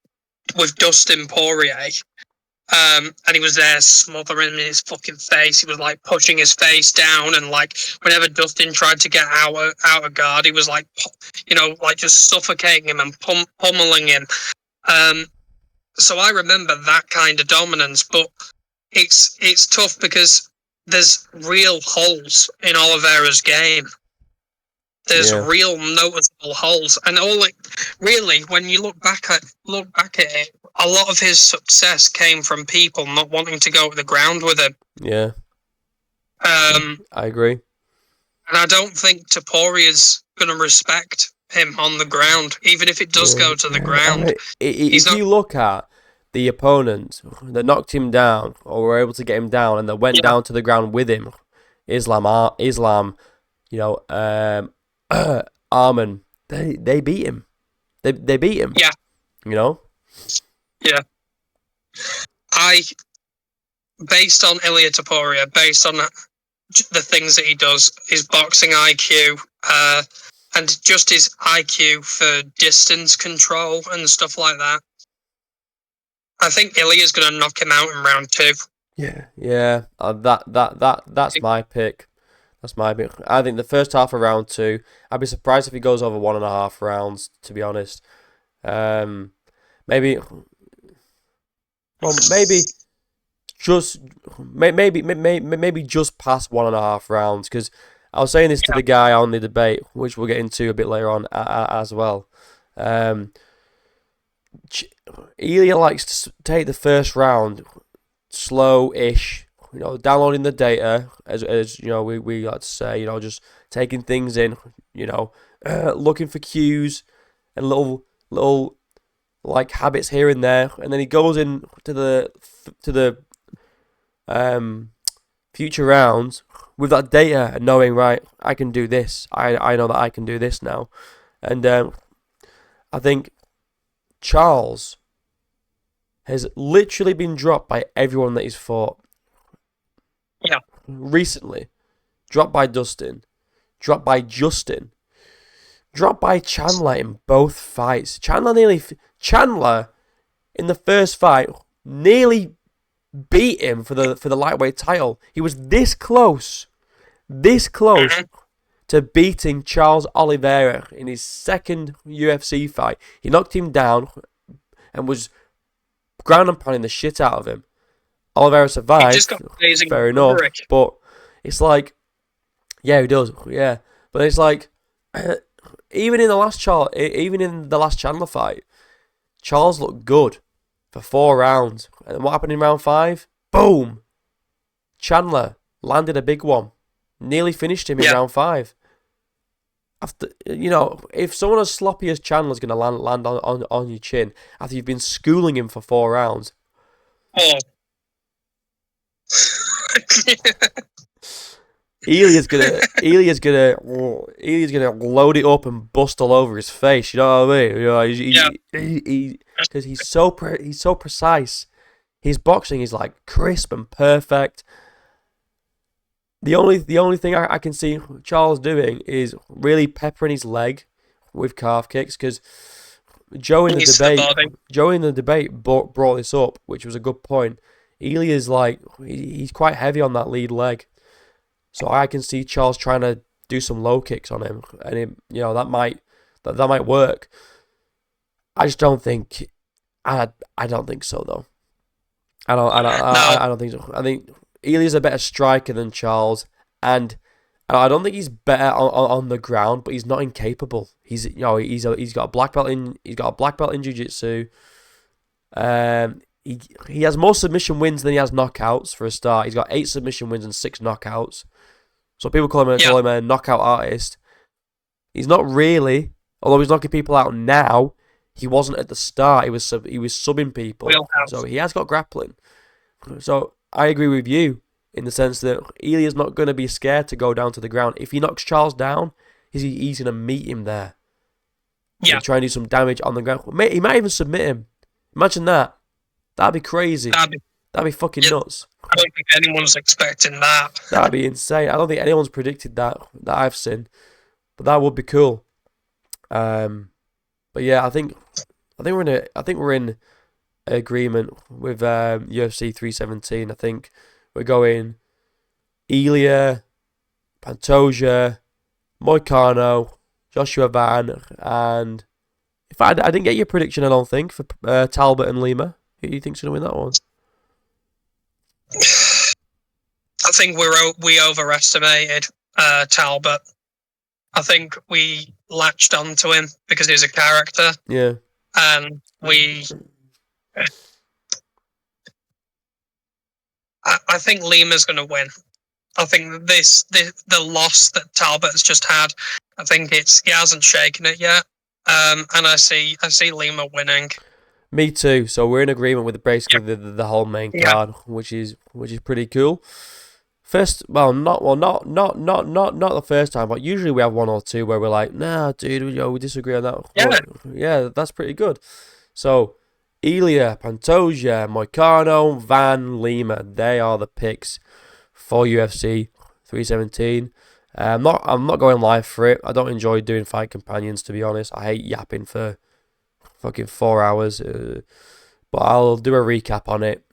Dustin Poirier. And he was there smothering him in his fucking face. He was like pushing his face down, and like whenever Dustin tried to get out of guard, he was like, like just suffocating him and pummeling him. So I remember that kind of dominance, but it's tough because there's real holes in Oliveira's game. There's real noticeable holes, and really, when you look back at it, a lot of his success came from people not wanting to go to the ground with him. Yeah. I agree. And I don't think Tapore's going to respect him on the ground, even if it does go to the ground. I mean, if you look at the opponents that knocked him down or were able to get him down and that went down to the ground with him, Islam, Arman, they beat him. They beat him. Yeah. Yeah. Based on Ilia Topuria, based on the things that he does, his boxing IQ, and just his IQ for distance control and stuff like that, I think Ilia's going to knock him out in round 2. Yeah. That's my pick. That's my pick. I think the first half of round 2. I'd be surprised if he goes over 1.5 rounds. To be honest, maybe just past 1.5 rounds. Because I was saying this to the guy on the debate, which we'll get into a bit later on as well. Ilya likes to take the first round slow-ish, downloading the data, as we like to say, just taking things in, looking for cues and little like habits here and there, and then he goes in to the future rounds with that data and knowing, right, I can do this. I know that I can do this now, and I think Charles has literally been dropped by everyone that he's fought. Yeah. Recently. Dropped by Dustin. Dropped by Justin. Dropped by Chandler in both fights. Chandler in the first fight nearly beat him for the lightweight title. He was this close to beating Charles Oliveira in his second UFC fight. He knocked him down and was ground and pounding the shit out of him. Oliveira survived, fair enough, but it's like, yeah, he does, yeah, but it's like, even in the last Chandler fight, Charles looked good for 4 rounds, and what happened in round 5? Boom! Chandler landed a big one, nearly finished him in round 5. After, if someone as sloppy as Chandler's going to land on your chin after you've been schooling him for 4 rounds. Ilya's gonna load it up and bust all over his face. You know what I mean? Because he's so precise. His boxing is like crisp and perfect. The only thing I can see Charles doing is really peppering his leg with calf kicks, because Joe in the debate brought this up, which was a good point. Ilya's like, he's quite heavy on that lead leg, so I can see Charles trying to do some low kicks on him, and that might work. I just don't think. I don't think so though. No, I don't think so. I think Elia's a better striker than Charles, and I don't think he's better on the ground, but he's not incapable. He's got a black belt in jiu-jitsu. He has more submission wins than he has knockouts for a start. He's got 8 submission wins and 6 knockouts. So people call him a knockout artist. He's not really, although he's knocking people out now. He wasn't at the start. He was subbing people. So he has got grappling. So I agree with you in the sense that Elia's not going to be scared to go down to the ground. If he knocks Charles down, he's going to meet him there. Yeah. And try and do some damage on the ground. He might even submit him. Imagine that. That'd be crazy. That'd be fucking nuts. I don't think anyone's expecting that. That'd be insane. I don't think anyone's predicted that I've seen. But that would be cool. But yeah, I think we're in agreement with UFC 317. I think we're going Ilia, Pantoja, Moicano, Joshua Van, and if I didn't get your prediction, I don't think, for Talbot and Lima. Who do you think's going to win that one? I think we overestimated Talbot. I think we latched onto him because he's a character. Yeah. And I think Lima's going to win. I think the loss that Talbot has just had, I think he hasn't shaken it yet. And I see Lima winning. Me too. So we're in agreement with basically the whole main card, which is pretty cool. Not the first time, but usually we have one or two where we're like, nah, dude, we disagree on that. Yeah, that's pretty good. So Ilia, Pantoja, Moicano, Van, Lima, they are the picks for UFC 317. I'm not going live for it. I don't enjoy doing fight companions, to be honest. I hate yapping for fucking 4 hours. But I'll do a recap on it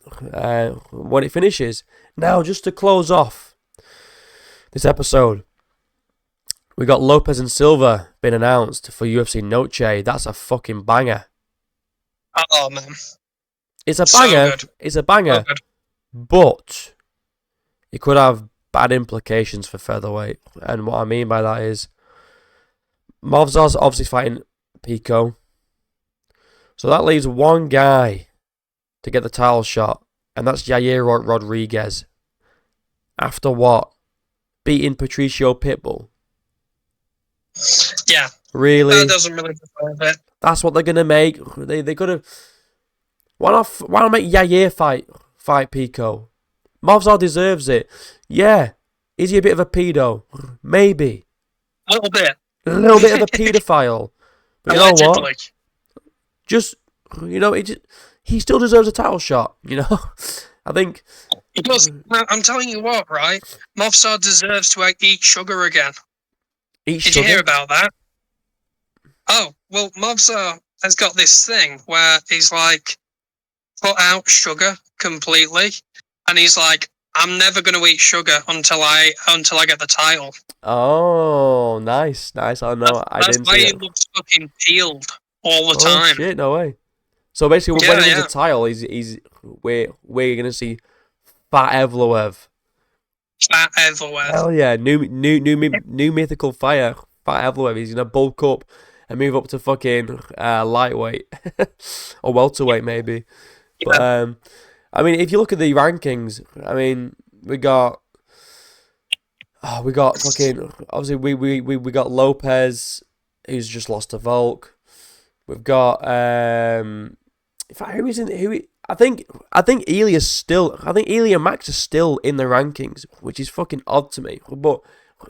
when it finishes. Now, just to close off this episode, we got Lopes and Silva been announced for UFC Noche. That's a fucking banger. Oh man, it's a banger. It's a banger, but it could have bad implications for featherweight. And what I mean by that is, Movzar's obviously fighting Pico, so that leaves one guy to get the title shot, and that's Yair Rodriguez. After what? Beating Patricio Pitbull. Yeah. Really? That doesn't really deserve it. That's what they're gonna make. They could have. Why not make Yair fight Pico? Movzar deserves it. Yeah. Is he a bit of a pedo? Maybe. A little bit. A little bit of a pedophile. But you know what? Just he still deserves a title shot. I think. He does. I'm telling you what, right? Movzar deserves to eat sugar again. Did you hear about that? Oh, well, Movzar has got this thing where he's like put out sugar completely, and he's like, I'm never going to eat sugar until I get the title. Oh, nice. I know. I didn't see that. That's why he looks fucking peeled all the time. Oh shit! No way. So basically, when he wins the title, we're gonna see Fat Evloev. Fat Evloev. Hell yeah! New mythical fire. Fat Evloev. He's gonna bulk up and move up to fucking lightweight or welterweight maybe. Yeah. But I mean, if you look at the rankings, I mean, we got fucking obviously we got Lopez, who's just lost to Volk. We've got in fact, I think Elia Max is still in the rankings, which is fucking odd to me. But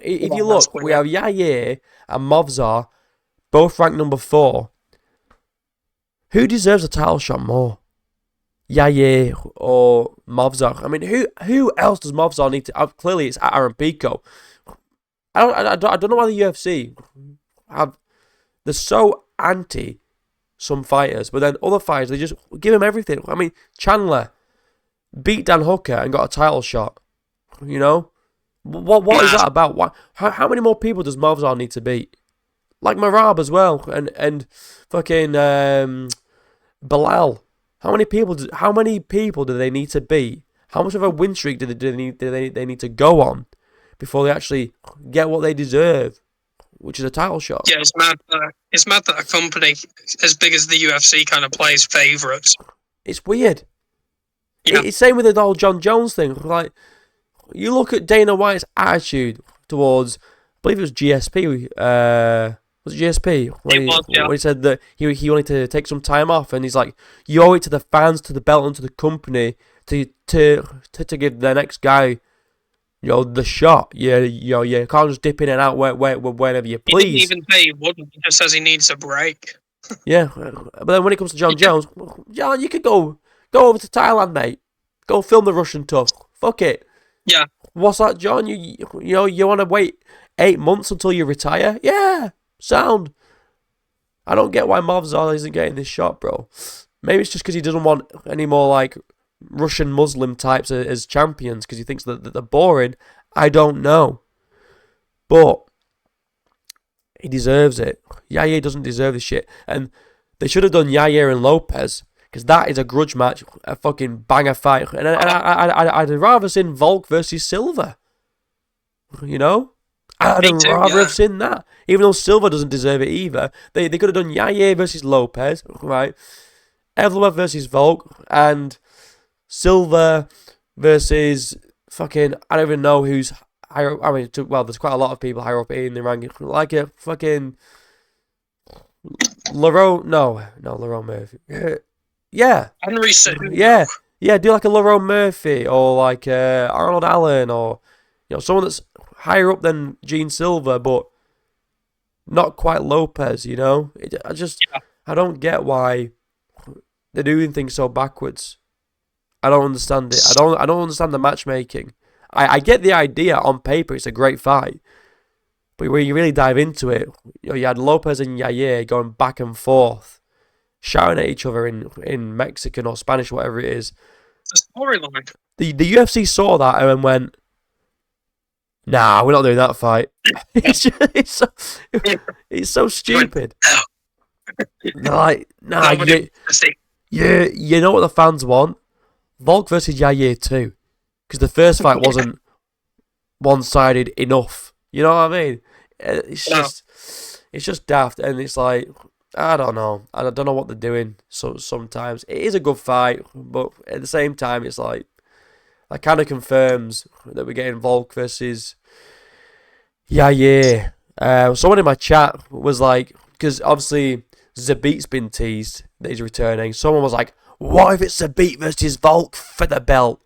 if you look, we have Yair and Movzar, both ranked number 4. Who deserves a title shot more? Yair or Movzar? I mean, who else does Movzar need to? Clearly, it's Aaron Pico. I don't know why the UFC they're so anti some fighters, but then other fighters, they just give him everything. I mean, Chandler beat Dan Hooker and got a title shot. What is that about? How many more people does Movzar need to beat? like Marab as well, and fucking Bilal. How many people do they need to beat? How much of a win streak do they need to go on before they actually get what they deserve, which is a title shot? Yeah, it's mad. It's mad that a company as big as the UFC kind of plays favourites. It's weird. Yeah. It's same with the whole Jon Jones thing. Like, you look at Dana White's attitude towards, I believe it was GSP. Was it GSP? When he said that he wanted to take some time off, and he's like, you owe it to the fans, to the belt, and to the company to give the next guy, the shot. You can't just dip in and out whenever you please. He didn't even say he wouldn't. He just says he needs a break. Yeah, but then when it comes to Jon Jones, Jon, you could go over to Thailand, mate. Go film the Russian tough. Fuck it. Yeah. What's that, Jon? You want to wait 8 months until you retire? Yeah, sound. I don't get why Mavzar isn't getting this shot, bro. Maybe it's just because he doesn't want any more like Russian Muslim types as champions because he thinks that they're boring. I don't know, but he deserves it. Yair doesn't deserve this shit, and they should have done Yair and Lopes because that is a grudge match, a fucking banger fight, and I'd rather seen Volk versus Silva. I'd rather have seen that, even though Silva doesn't deserve it either. They could have done Yair versus Lopes, right? Evloev versus Volk, and Silva versus fucking, I don't even know who's higher. I mean, there's quite a lot of people higher up in the ranking, like a fucking Lerone. No, Lerone Murphy. Yeah, Henry Cejudo. Yeah. Do like a Lerone Murphy or like Arnold Allen or someone that's higher up than Gene Silva, but not quite Lopes. I don't get why they're doing things so backwards. I don't understand it. I don't understand the matchmaking. I get the idea on paper; it's a great fight, but when you really dive into it, you had Lopes and Yair going back and forth, shouting at each other in Mexican or Spanish, whatever it is. It's a storyline. The UFC saw that and went, "Nah, we're not doing that fight." it's so stupid. They're like, nah, you know what the fans want? Volk versus Yair too, because the first fight wasn't one-sided enough. You know what I mean? It's just daft, and it's like, I don't know. I don't know what they're doing. So sometimes it is a good fight, but at the same time, it's like that kind of confirms that we're getting Volk versus Yair. Someone in my chat was like, because obviously Zabit's been teased that he's returning. Someone was like, what if it's Zabit versus Volk for the belt?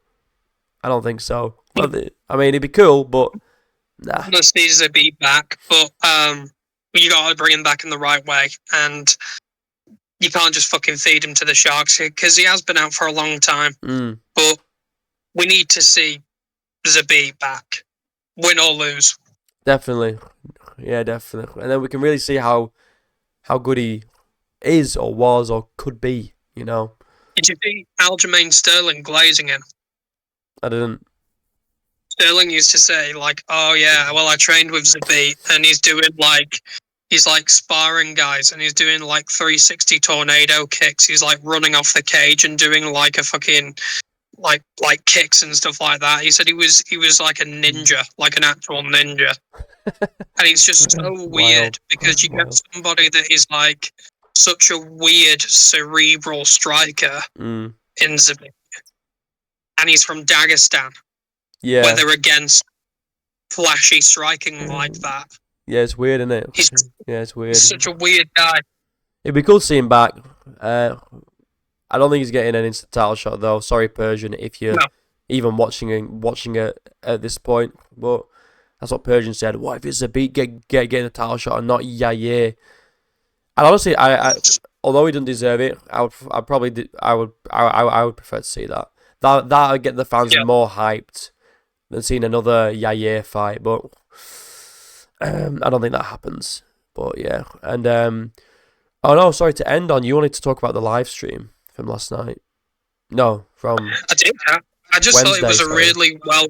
I don't think so. I mean, it'd be cool, but nah. I want to see Zabit back, but you got to bring him back in the right way, and you can't just fucking feed him to the sharks because he has been out for a long time. But we need to see Zabit back, win or lose. Definitely, yeah, definitely, and then we can really see how good he is or was or could be. Did you see Aljamain Sterling glazing him? I didn't. Sterling used to say, like, oh yeah, well, I trained with Zabit, and he's sparring guys, and he's doing like 360 tornado kicks. He's like running off the cage and doing like a fucking like kicks and stuff like that. He said he was like a ninja, like an actual ninja. And it's just so weird because you get somebody that is like such a weird cerebral striker in Zabit, and he's from Dagestan, where they're against flashy striking like that. Yeah, it's weird, isn't it? It's weird. He's such a weird guy. It'd be cool to see him back. I don't think he's getting an instant title shot though. Sorry, Persian, if you're even watching it at this point. But that's what Persian said. What if it's Zabit getting a title shot and not Yair? And honestly, I although he doesn't deserve it, I would prefer to see that. That would get the fans more hyped than seeing another Yair fight. But I don't think that happens. But yeah, and oh no, sorry to end on. You wanted to talk about the live stream from last night? No, from I did. I just thought it was a really well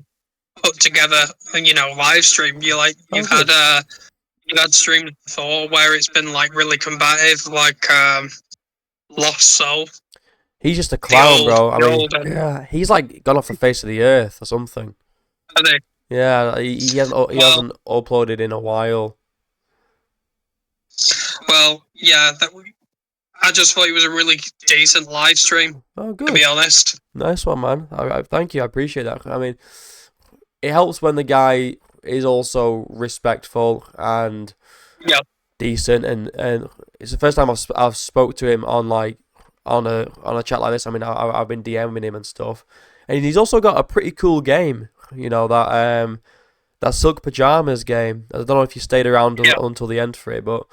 put together, live stream. You've had streams before where it's been like really combative, like Lost Soul. He's just a clown, bro. I mean, old, yeah, he's like gone off the face of the earth or something. Are they? Yeah, he hasn't uploaded in a while. Well, yeah, I just thought it was a really decent live stream. Oh, good. To be honest. Nice one, man. Thank you. I appreciate that. I mean, it helps when the guy is also respectful and decent, and it's the first time I've spoke to him on like on a chat like this. I mean, I've been DMing him and stuff, and he's also got a pretty cool game. You know that Silk Pajamas game. I don't know if you stayed around until the end for it, but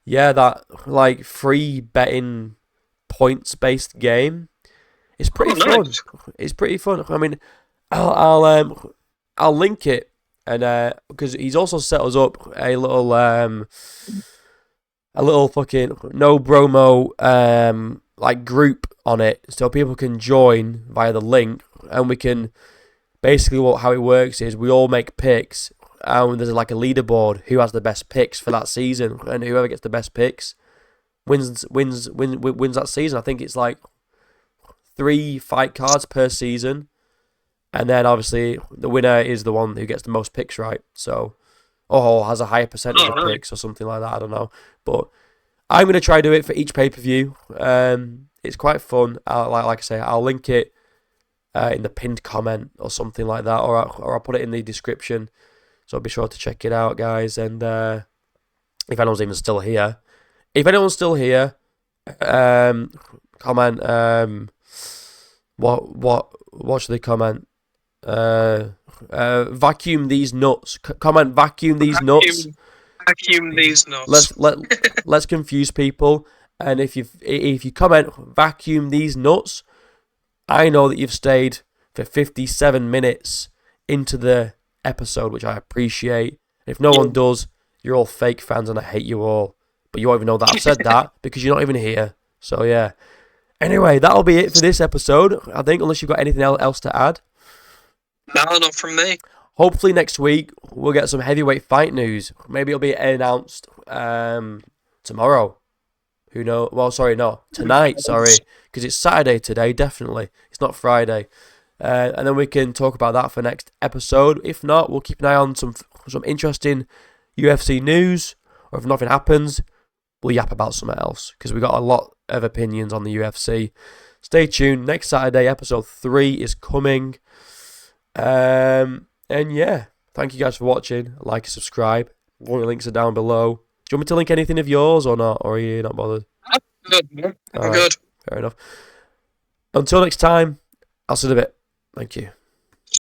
yeah, that like free betting points based game. It's pretty fun. Nice. It's pretty fun. I mean, I'll link it, and because he's also set us up a little fucking no Bromo like group on it, so people can join via the link, and we can basically how it works is we all make picks, and there's like a leaderboard who has the best picks for that season, and whoever gets the best picks wins that season. I think it's like 3 fight cards per season, and then obviously the winner is the one who gets the most picks right. So, or has a higher percentage of picks or something like that. I don't know, but I'm gonna try do it for each pay-per-view. It's quite fun. Like I say, I'll link it in the pinned comment or something like that, or I'll put it in the description. So be sure to check it out, guys. And if anyone's even still here, comment. What should they comment? Vacuum these nuts. Comment vacuum these nuts. Vacuum these nuts. Let's confuse people. And if you comment vacuum these nuts, I know that you've stayed for 57 minutes into the episode, which I appreciate. If no one does, you're all fake fans and I hate you all. But you won't even know that I've said that because you're not even here. So yeah. Anyway, that'll be it for this episode, I think, unless you've got anything else to add. No, not from me. Hopefully next week we'll get some heavyweight fight news. Maybe it'll be announced tomorrow. Who knows? Well, sorry, no. Tonight, sorry. Because it's Saturday today, definitely. It's not Friday. And then we can talk about that for next episode. If not, we'll keep an eye on some interesting UFC news. Or if nothing happens, we'll yap about something else. Because we got a lot of opinions on the UFC. Stay tuned. Next Saturday, episode 3 is coming. And yeah, thank you guys for watching. Like and subscribe. All the links are down below. Do you want me to link anything of yours or not? Or are you not bothered? Good. I'm good. Fair enough. Until next time, I'll see you in a bit. Thank you.